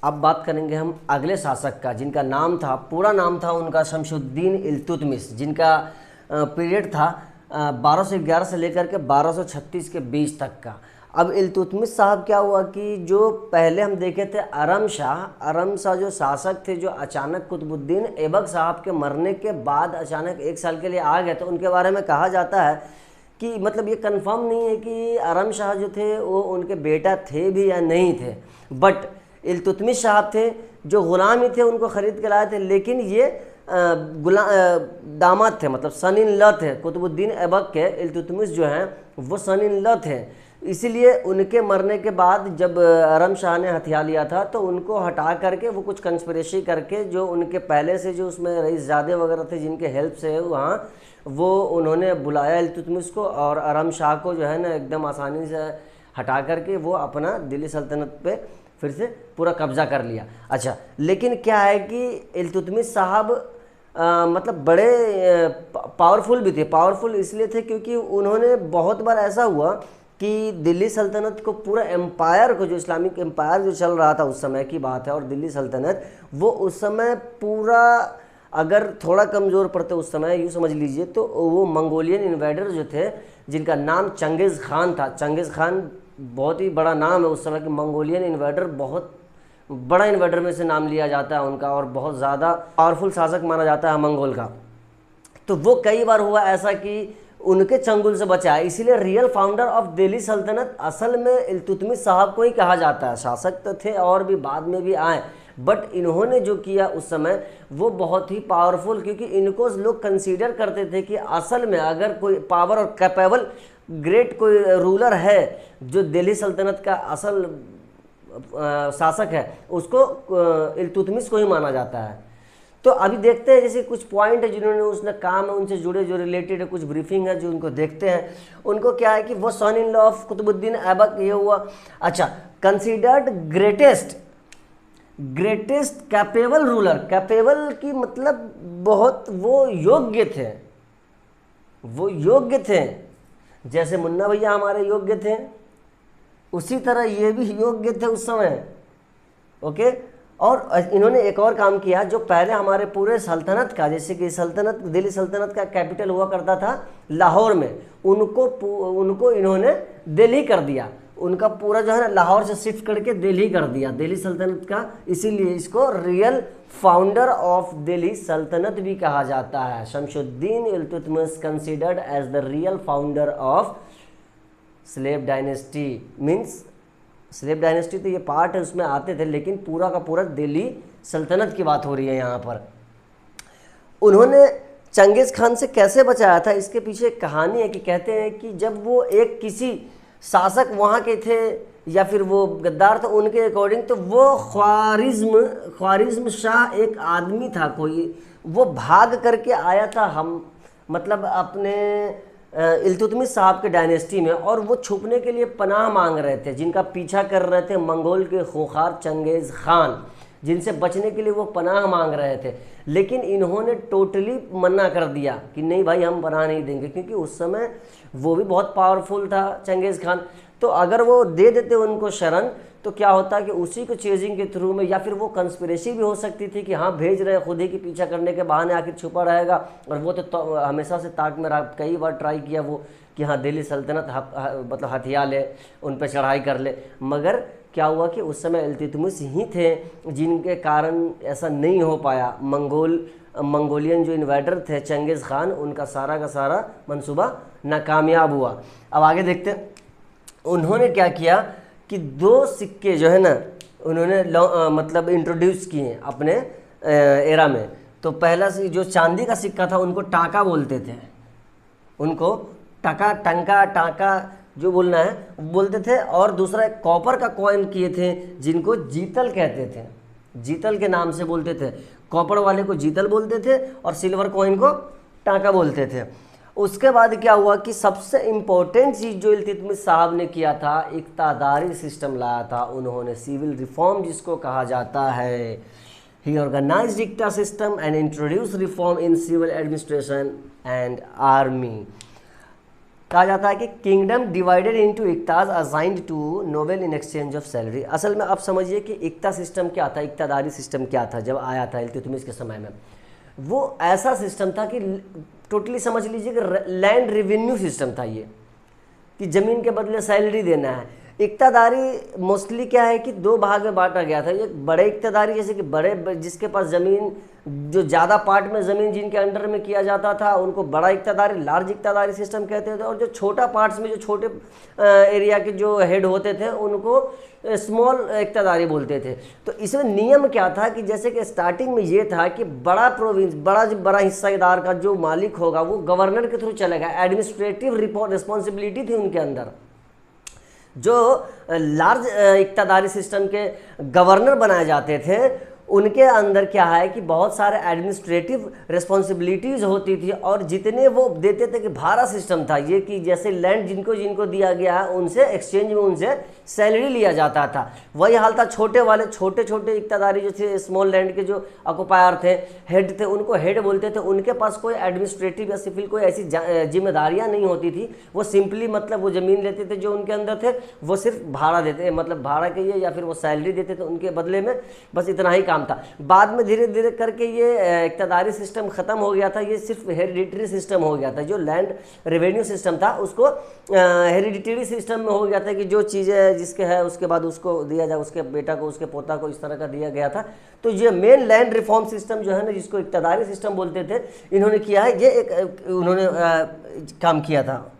अब बात करेंगे हम अगले शासक का, जिनका नाम था, पूरा नाम था उनका शमशुद्दीन इल्तुतमिश, जिनका पीरियड था 1211 से लेकर के 1236 के बीच तक का। अब इल्तुतमिश साहब क्या हुआ कि जो पहले हम देखे थे अरम शाह जो शासक थे, जो अचानक कुतुबुद्दीन ऐबक साहब के मरने के बाद अचानक 1 साल के लिए आ गए, तो उनके बारे में कहा जाता है कि मतलब ये कंफर्म नहीं है कि अरम शाह जो थे वो उनके बेटा थे भी या नहीं थे, बट इल्तुतमिश साहब थे जो ग़ुलाम ही थे, उनको ख़रीद के लाए थे, लेकिन ये दामाद थे, मतलब सन इन लॉ थे कुतुबुद्दीन ऐबक के। इल्तुतमिश जो हैं वो सन इन लॉ थे, इसीलिए उनके मरने के बाद जब अरम शाह ने हथिया लिया था तो उनको हटा करके वो कुछ कंस्पिरेसी करके, जो उनके पहले से जो उसमें रईसजादे वगैरह थे जिनके हेल्प से वहाँ, वो उन्होंने बुलाया इल्तुतमिश को और अरम शाह को जो है ना एकदम आसानी से हटा करके वो अपना दिल्ली सल्तनत पे फिर से पूरा कब्जा कर लिया। अच्छा, लेकिन क्या है कि इल्तुतमिश साहब मतलब बड़े पावरफुल भी थे। पावरफुल इसलिए थे क्योंकि उन्होंने बहुत बार ऐसा हुआ कि दिल्ली सल्तनत को, पूरा एम्पायर को, जो इस्लामिक एम्पायर जो चल रहा था उस समय की बात है, और दिल्ली सल्तनत वो उस समय पूरा अगर थोड़ा कमज़ोर पड़ते उस समय, यूँ समझ लीजिए, तो वो मंगोलियन इन्वेडर जो थे जिनका नाम चंगेज़ खान था। चंगेज़ खान बहुत ही बड़ा नाम है उस समय कि मंगोलियन इन्वेडर, बहुत बड़ा इन्वेडर में से नाम लिया जाता है उनका, और बहुत ज़्यादा पावरफुल शासक माना जाता है मंगोल का। तो वो कई बार हुआ ऐसा कि उनके चंगुल से बचा है, इसीलिए रियल फाउंडर ऑफ दिल्ली सल्तनत असल में इल्तुतमिश साहब को ही कहा जाता है। शासक तो थे और भी बाद में भी आए, बट इन्होंने जो किया उस समय वो बहुत ही पावरफुल, क्योंकि इनको लोग कंसीडर करते थे कि असल में अगर कोई पावर और कैपेबल ग्रेट कोई रूलर है जो दिल्ली सल्तनत का असल शासक है, उसको इल्तुतमिश को ही माना जाता है। तो अभी देखते हैं जैसे कुछ पॉइंट है जिन्होंने उसने काम है उनसे जुड़े, जो रिलेटेड है, कुछ ब्रीफिंग है जो उनको देखते हैं। उनको क्या है कि वो son in law of Qutbuddin Aibak ये हुआ। अच्छा, considered greatest capable ruler, capable की मतलब बहुत वो योग्य थे, जैसे मुन्ना भैया हमारे योग्य थे उसी तरह ये भी योग्य थे उस समय। ओके, और इन्होंने एक और काम किया जो पहले हमारे पूरे सल्तनत का, जैसे कि सल्तनत, दिल्ली सल्तनत का कैपिटल हुआ करता था लाहौर में, उनको इन्होंने दिल्ली कर दिया। उनका पूरा जो है ना लाहौर से शिफ्ट करके दिल्ली कर दिया दिल्ली सल्तनत का, इसीलिए इसको रियल फाउंडर ऑफ दिल्ली सल्तनत भी कहा जाता है। Shamsuddin Iltutmish considered as the real founder of slave dynasty. Means slave dynasty तो ये पार्ट है, उसमें आते थे, लेकिन पूरा का पूरा दिल्ली सल्तनत की बात हो रही है यहाँ पर। उन्होंने चंगेज़ खान से कैसे बचाया था, इसके पीछे एक कहानी है कि कहते हैं कि जब वो एक किसी शासक वहाँ के थे या फिर वो गद्दार थे, उनके अकॉर्डिंग तो वो ख्वारिज्म शाह एक आदमी था कोई, वो भाग करके आया था हम मतलब अपने इल्तुतमिश साहब के डायनेस्टी में, और वो छुपने के लिए पनाह मांग रहे थे, जिनका पीछा कर रहे थे मंगोल के खूंखार चंगेज़ खान, जिनसे बचने के लिए वो पनाह मांग रहे थे। लेकिन इन्होंने टोटली मना कर दिया कि नहीं भाई हम पनाह नहीं देंगे, क्योंकि उस समय वो भी बहुत पावरफुल था चंगेज़ खान। तो अगर वो दे देते उनको शरण तो क्या होता कि उसी को चेजिंग के थ्रू में, या फिर वो कंस्पिरेसी भी हो सकती थी कि हाँ भेज रहे खुद ही की पीछा करने के बहाने आखिर छुपा रहेगा। और वो तो हमेशा से ताक में रहा, कई बार ट्राई किया वो कि हाँ दिल्ली सल्तनत मतलब हथिया ले, उन पर चढ़ाई कर ले, मगर क्या हुआ कि उस समय इल्तुतमिश ही थे जिनके कारण ऐसा नहीं हो पाया। मंगोलियन जो इन्वेडर थे चंगेज़ खान, उनका सारा का सारा मंसूबा नाकामयाब हुआ। अब आगे देखते हैं उन्होंने क्या किया कि 2 सिक्के जो है ना उन्होंने मतलब इंट्रोड्यूस किए अपने एरा में। तो पहला जो चांदी का सिक्का था उनको टाका बोलते थे, उनको टाका जो बोलना है बोलते थे, और दूसरा एक कॉपर का कॉइन किए थे जिनको जीतल कहते थे, जीतल के नाम से बोलते थे। कॉपर वाले को जीतल बोलते थे और सिल्वर कॉइन को टाका बोलते थे। उसके बाद क्या हुआ कि सबसे इम्पोर्टेंट चीज़ जो इल्तुतमिश साहब ने किया था, इक़्तिदारी सिस्टम लाया था उन्होंने, सिविल रिफॉर्म जिसको कहा जाता है। He organised iqta system and introduce reform in civil administration and army. कहा जाता है कि kingdom divided into iqtas assigned to noble in exchange of salary. असल में आप समझिए कि इक्ता सिस्टम क्या था, इक्तादारी सिस्टम क्या था जब आया था इल्तुतमिश के समय में। वो ऐसा सिस्टम था कि टोटली समझ लीजिए कि लैंड रेवेन्यू सिस्टम था ये, कि ज़मीन के बदले सैलरी देना है। इक्तादारी मोस्टली क्या है कि दो भाग में बांटा गया था। एक बड़े इक्तादारी, जैसे कि बड़े जिसके पास ज़मीन, जो ज़्यादा पार्ट में ज़मीन जिनके अंडर में किया जाता था उनको बड़ा इक्तादारी, लार्ज इक्तादारी सिस्टम कहते थे। और जो छोटा पार्ट्स में जो छोटे एरिया के जो हेड होते थे उनको स्मॉल इक्तादारी बोलते थे। तो इसमें नियम क्या था कि जैसे कि स्टार्टिंग में ये था कि बड़ा प्रोविंस, बड़ा हिस्सेदार का जो मालिक होगा वो गवर्नर के थ्रू चलेगा, एडमिनिस्ट्रेटिव रिस्पॉन्सिबिलिटी थी उनके अंदर। जो लार्ज इक्तादारी सिस्टम के गवर्नर बनाए जाते थे उनके अंदर क्या है कि बहुत सारे एडमिनिस्ट्रेटिव रिस्पॉन्सिबिलिटीज़ होती थी, और जितने वो देते थे कि भाड़ा सिस्टम था ये, कि जैसे लैंड जिनको जिनको दिया गया है उनसे एक्सचेंज में उनसे सैलरी लिया जाता था। वही हाल था छोटे वाले, छोटे छोटे इक्तादारी जो थे, स्मॉल लैंड के जो ऑक्युपायर थे, हेड थे, उनको हेड बोलते थे। उनके पास कोई एडमिनिस्ट्रेटिव या सिविल कोई ऐसी जिम्मेदारियाँ नहीं होती थी। वो सिंपली मतलब वो ज़मीन लेते थे जो उनके अंदर थे, वो सिर्फ भाड़ा देते, मतलब भाड़ा के लिए या फिर वो सैलरी देते थे उनके बदले में, बस इतना ही काम था। बाद में धीरे धीरे करके ये इक्तादारी सिस्टम ख़त्म हो गया था, ये सिर्फ हेरिडिटरी सिस्टम हो गया था। जो लैंड रेवेन्यू सिस्टम था उसको हेरिडिटरी सिस्टम में हो गया था कि जो चीज़ें जिसके है उसके बाद उसको दिया जाए, उसके बेटा को, उसके पोता को, इस तरह का दिया गया था। तो ये मेन लैंड रिफॉर्म सिस्टम जो है ना, जिसको इक्तादारी सिस्टम बोलते थे, इन्होंने किया है, ये एक उन्होंने काम किया था।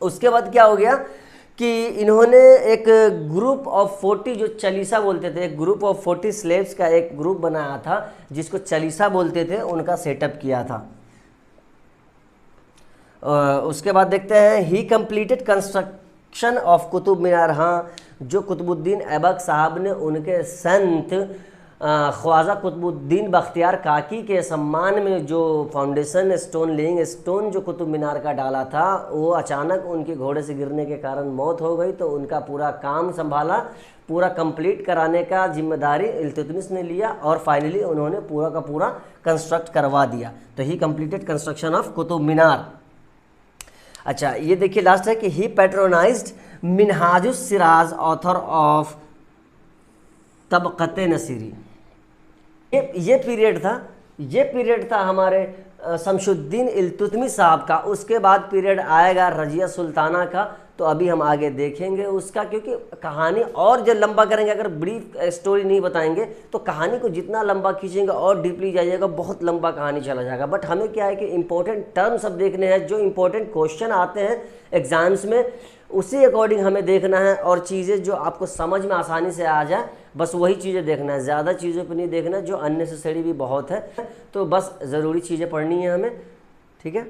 उसके बाद क्या हो गया कि इन्होंने एक ग्रुप ऑफ 40, जो चलीसा बोलते थे, एक ग्रुप ऑफ 40 स्लेव्स का एक ग्रुप बनाया था जिसको चलीसा बोलते थे, उनका सेटअप किया था। उसके बाद देखते हैं he completed construction of Qutub Minar. हाँ, जो कुतुबुद्दीन ऐबक साहब ने उनके संत ख्वाजा कुतुबुद्दीन बख्तियार काकी के सम्मान में जो फाउंडेशन स्टोन, लेइंग स्टोन जो कुतुब मीनार का डाला था, वो अचानक उनके घोड़े से गिरने के कारण मौत हो गई। तो उनका पूरा काम संभाला, पूरा कंप्लीट कराने का जिम्मेदारी इल्तुतमिश ने लिया, और फाइनली उन्होंने पूरा का पूरा कंस्ट्रक्ट करवा दिया। तो he completed construction of Qutub Minar. अच्छा, ये देखिए लास्ट है कि he patronised Minhajus Siraj, author of Tabaqat Nasiri. ये पीरियड था हमारे शमशुद्दीन इल्तुतमिश साहब का। उसके बाद पीरियड आएगा रजिया सुल्ताना का, तो अभी हम आगे देखेंगे उसका, क्योंकि कहानी और जब लंबा करेंगे, अगर ब्रीफ स्टोरी नहीं बताएंगे तो कहानी को जितना लंबा खींचेंगे और डीपली जाइएगा, बहुत लंबा कहानी चला जाएगा। बट हमें क्या है कि इंपॉर्टेंट टर्म सब देखने हैं, जो इंपॉर्टेंट क्वेश्चन आते हैं एग्जाम्स में, उसी अकॉर्डिंग हमें देखना है, और चीज़ें जो आपको समझ में आसानी से आ जाए बस वही चीज़ें देखना है। ज़्यादा चीज़ों पर नहीं देखना, जो अननेसेसरी भी बहुत है। तो बस ज़रूरी चीज़ें पढ़नी है हमें, ठीक है।